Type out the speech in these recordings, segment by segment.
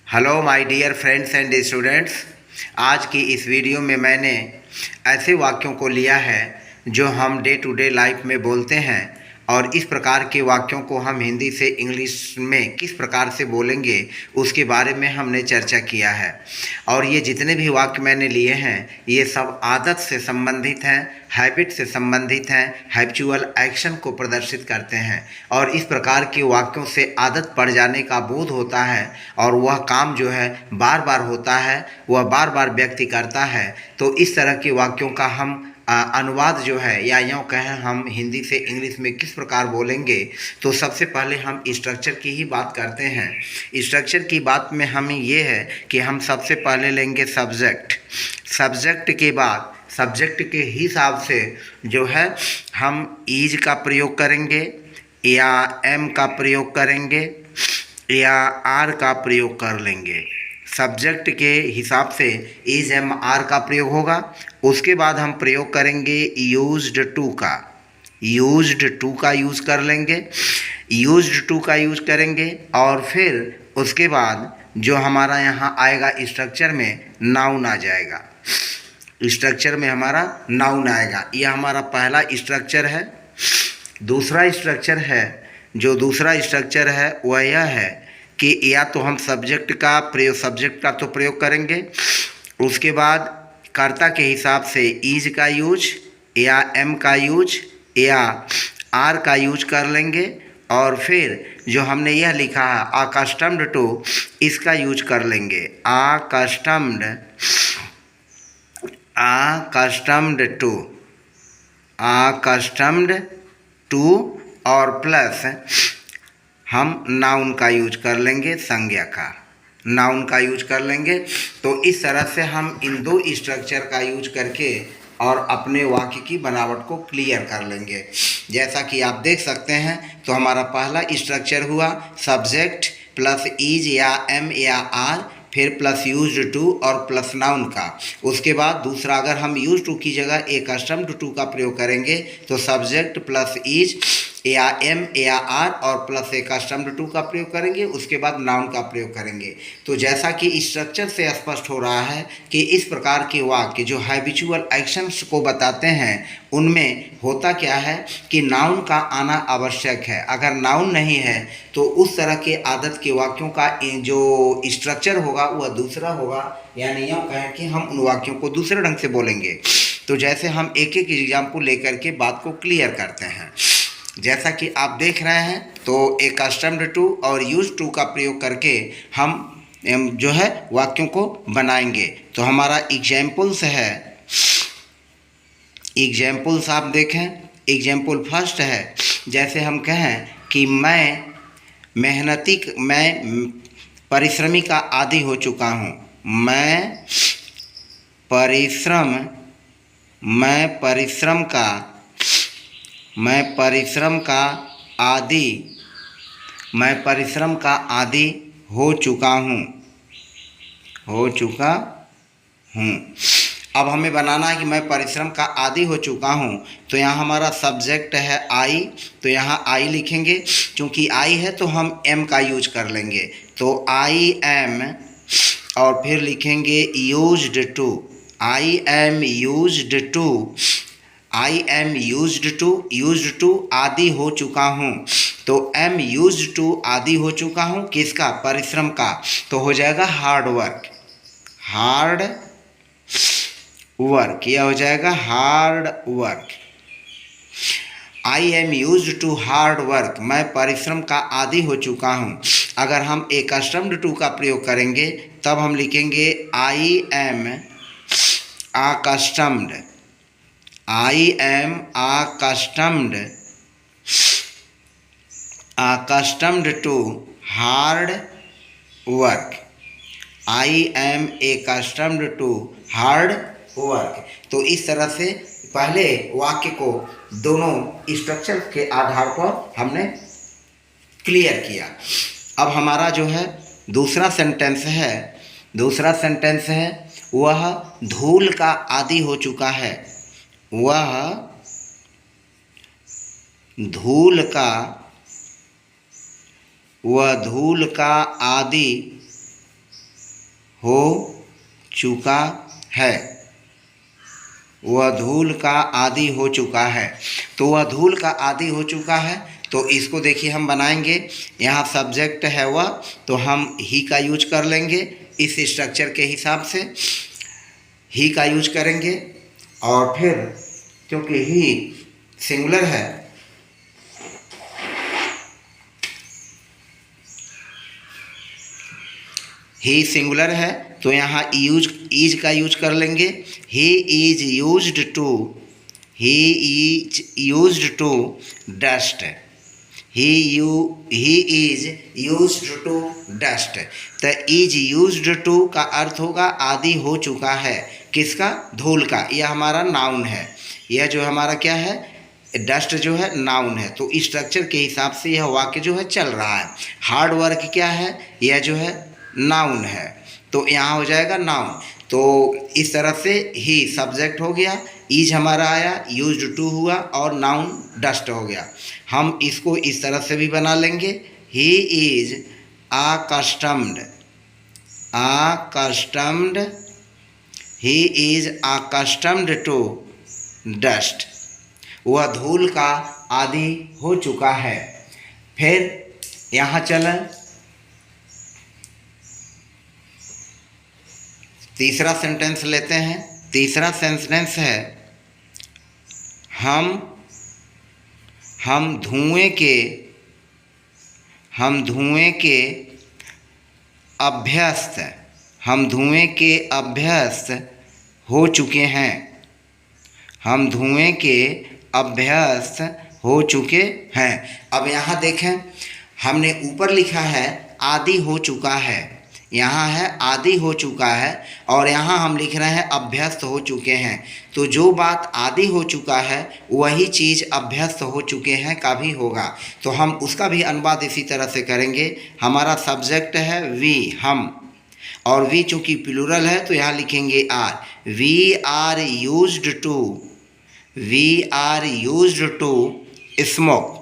Hello my dear friends and students. आज की इस वीडियो में मैंने ऐसे वाक्यों को लिया है जो हम डे टू डे लाइफ में बोलते हैं और इस प्रकार के वाक्यों को हम हिंदी से इंग्लिश में किस प्रकार से बोलेंगे उसके बारे में हमने चर्चा किया है। और ये जितने भी वाक्य मैंने लिए हैं ये सब आदत से संबंधित हैं, हैबिट से संबंधित हैं, हैबिचुअल एक्शन को प्रदर्शित करते हैं और इस प्रकार के वाक्यों से आदत पड़ जाने का बोध होता है और वह काम जो है बार बार होता है, वह बार बार व्यक्ति करता है। तो इस तरह के वाक्यों का हम अनुवाद जो है या यूँ कहें हम हिंदी से इंग्लिश में किस प्रकार बोलेंगे, तो सबसे पहले हम स्ट्रक्चर की ही बात करते हैं। स्ट्रक्चर की बात में हमें ये है कि हम सबसे पहले लेंगे सब्जेक्ट। सब्जेक्ट के बाद सब्जेक्ट के हिसाब से जो है हम इज का प्रयोग करेंगे या एम का प्रयोग करेंगे या आर का प्रयोग कर लेंगे। सब्जेक्ट के हिसाब से इज एम आर का प्रयोग होगा। उसके बाद हम प्रयोग करेंगे यूज्ड टू का। यूज्ड टू का यूज़ कर लेंगे, यूज्ड टू का यूज़ करेंगे और फिर उसके बाद जो हमारा यहाँ आएगा स्ट्रक्चर में नाउन आ जाएगा। स्ट्रक्चर में हमारा नाउन आएगा। यह हमारा पहला स्ट्रक्चर है। दूसरा स्ट्रक्चर है, जो दूसरा स्ट्रक्चर है वह यह है कि या तो हम सब्जेक्ट का तो प्रयोग करेंगे, उसके बाद कर्ता के हिसाब से इज का यूज या एम का यूज या आर का यूज कर लेंगे और फिर जो हमने यह लिखा है अकस्टम्ड टू, इसका यूज कर लेंगे। अकस्टम्ड टू और प्लस हम नाउन का यूज कर लेंगे, संज्ञा का नाउन का यूज कर लेंगे। तो इस तरह से हम इन दो स्ट्रक्चर का यूज करके और अपने वाक्य की बनावट को क्लियर कर लेंगे। जैसा कि आप देख सकते हैं तो हमारा पहला स्ट्रक्चर हुआ सब्जेक्ट प्लस इज या एम या आर, फिर प्लस यूज्ड टू और प्लस नाउन का। उसके बाद दूसरा, अगर हम यूज टू की जगह एक कस्टम्ड टू का प्रयोग करेंगे तो सब्जेक्ट प्लस इज या एम या आर और प्लस एक कस्टम्ड टू का प्रयोग करेंगे, उसके बाद नाउन का प्रयोग करेंगे। तो जैसा कि स्ट्रक्चर से स्पष्ट हो रहा है कि इस प्रकार के वाक्य जो हैबिचुअल एक्शंस को बताते हैं उनमें होता क्या है कि नाउन का आना आवश्यक है। अगर नाउन नहीं है तो उस तरह के आदत के वाक्यों का जो स्ट्रक्चर होगा वह दूसरा होगा, यानी यूँ कहें कि हम उन वाक्यों को दूसरे ढंग से बोलेंगे। तो जैसे हम एक एक एग्जाम्पल लेकर के बात को क्लियर करते हैं। जैसा कि आप देख रहे हैं तो एक कस्टम्ड टू और यूज टू का प्रयोग करके हम जो है वाक्यों को बनाएंगे। तो हमारा एग्जाम्पल्स है, एग्जाम्पल्स आप देखें। एग्जाम्पल फर्स्ट है, जैसे हम कहें कि मैं परिश्रमी का आदी हो चुका हूँ। मैं परिश्रम का आदी हो चुका हूँ। अब हमें बनाना है कि मैं परिश्रम का आदी हो चुका हूँ। तो यहाँ हमारा सब्जेक्ट है आई, तो यहाँ आई लिखेंगे। क्योंकि आई है तो हम एम का यूज कर लेंगे, तो आई एम और फिर लिखेंगे used to. I am used to आदी हो चुका हूँ। तो एम यूज्ड टू आदी हो चुका हूँ किसका? परिश्रम का। तो हो जाएगा हार्ड वर्क, यह हो जाएगा hard work. I am used to hard work, मैं परिश्रम का आदी हो चुका हूँ। अगर हम एक कस्टम्ड टू का प्रयोग करेंगे तब हम लिखेंगे I am accustomed to hard work। I am accustomed to hard work। तो इस तरह से पहले वाक्य को दोनों स्ट्रक्चर के आधार पर हमने क्लियर किया। अब हमारा जो है दूसरा सेंटेंस है वह धूल का आदी हो चुका है। वह धूल का आदी हो चुका है, वह धूल का आदी हो चुका है। तो वह धूल का आदी हो चुका है, तो इसको देखिए हम बनाएंगे। यहाँ सब्जेक्ट है वह, तो हम ही का यूज कर लेंगे। इस स्ट्रक्चर के हिसाब से ही का यूज करेंगे, और फिर क्योंकि ही सिंगुलर है, ही सिंगुलर है, तो यहाँ ईज का यूज कर लेंगे। He is used to dust, he is used to dust. तो इज यूज्ड टू का अर्थ होगा आदि हो चुका है, किसका? धूल का। यह हमारा नाउन है, यह जो हमारा क्या है, डस्ट जो है नाउन है। तो स्ट्रक्चर के हिसाब से यह वाक्य जो है चल रहा है। हार्ड वर्क क्या है, यह जो है नाउन है, तो यहाँ हो जाएगा नाउन। तो इस तरह से ही सब्जेक्ट हो गया, इज हमारा आया, यूज्ड टू हुआ, और नाउन डस्ट हो गया। हम इसको इस तरह से भी बना लेंगे। He is accustomed, he is accustomed to dust, वह धूल का आदी हो चुका है। फिर यहाँ चलें, तीसरा सेंटेंस लेते हैं। तीसरा सेंटेंस है हम धुएं के अभ्यस्त हो चुके हैं, हम धुएं के अभ्यस्त हो चुके हैं। अब यहाँ देखें, हमने ऊपर लिखा है आदि हो चुका है, यहाँ है आदि हो चुका है, और यहाँ हम लिख रहे हैं अभ्यस्त हो चुके हैं। तो जो बात आदि हो चुका है वही चीज़ अभ्यस्त हो चुके हैं का भी होगा। तो हम उसका भी अनुवाद इसी तरह से करेंगे। हमारा सब्जेक्ट है वी, हम, और वी चूँकि प्लूरल है तो यहाँ लिखेंगे are. We are used to smoke,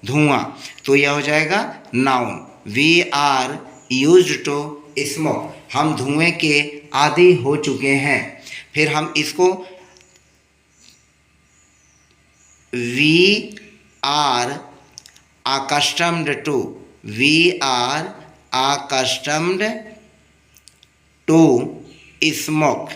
धुआं। तो यह हो जाएगा noun. We are used to smoke, हम धुएं के आदी हो चुके हैं। फिर हम इसको we are accustomed to smoke,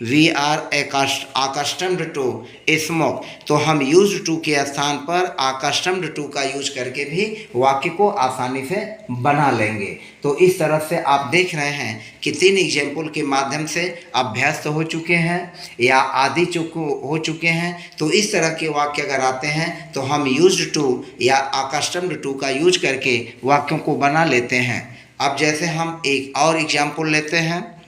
we are accustomed to smoke. तो हम यूज टू के स्थान पर अकस्टम्ड टू का यूज करके भी वाक्य को आसानी से बना लेंगे। तो इस तरह से आप देख रहे हैं कि 3 एग्जाम्पल के माध्यम से अभ्यस्त हो चुके हैं या आदि हो चुके हैं। तो इस तरह के वाक्य अगर आते हैं तो हम यूज्ड टू या अकस्टम्ड टू का यूज करके वाक्यों को बना लेते हैं। अब जैसे हम एक और एग्जाम्पल लेते हैं,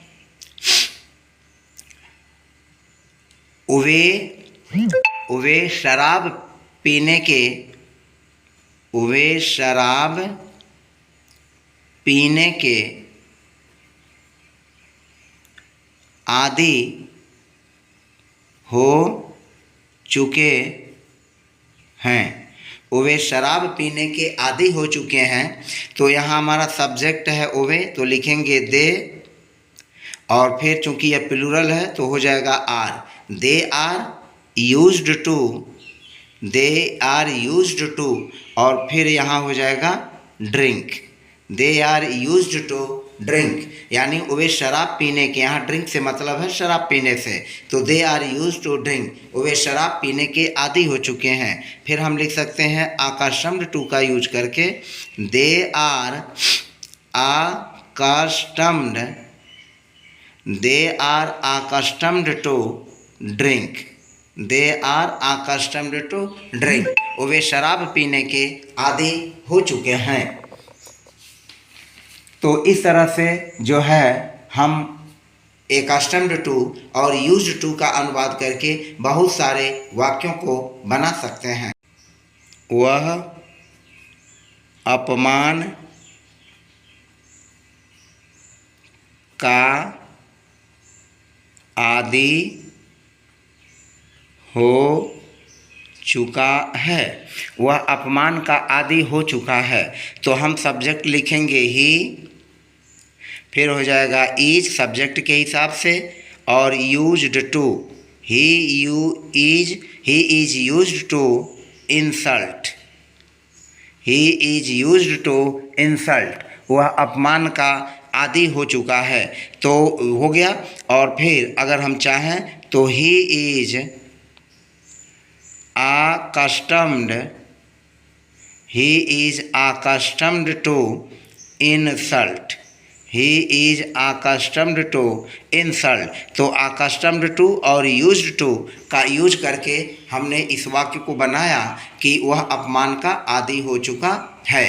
वे शराब पीने के आदी हो चुके हैं, वे शराब पीने के आदी हो चुके हैं। तो यहाँ हमारा सब्जेक्ट है ओवे, तो लिखेंगे दे, और फिर चूंकि यह प्लूरल है तो हो जाएगा are. They are used to, और फिर यहाँ हो जाएगा drink. They are used to drink, यानी वे शराब पीने के, यहाँ ड्रिंक से मतलब है शराब पीने से, तो they are used to drink, वे शराब पीने के आदी हो चुके हैं। फिर हम लिख सकते हैं अकस्टम्ड टू का यूज करके, they are accustomed to drink, वे शराब पीने के आदी हो चुके हैं। तो इस तरह से जो है हम अकस्टम्ड टू और यूज्ड टू का अनुवाद करके बहुत सारे वाक्यों को बना सकते हैं। वह अपमान का आदी हो चुका है, वह अपमान का आदी हो चुका है। तो हम सब्जेक्ट लिखेंगे ही, फिर हो जाएगा इज सब्जेक्ट के हिसाब से, और used to, he is used to insult, he is used to insult, वह अपमान का आदी हो चुका है। तो हो गया। और फिर अगर हम चाहें तो he is accustomed, he is accustomed to insult, he is accustomed to insult। तो accustomed to और used to का यूज करके हमने इस वाक्य को बनाया कि वह अपमान का आदी हो चुका है।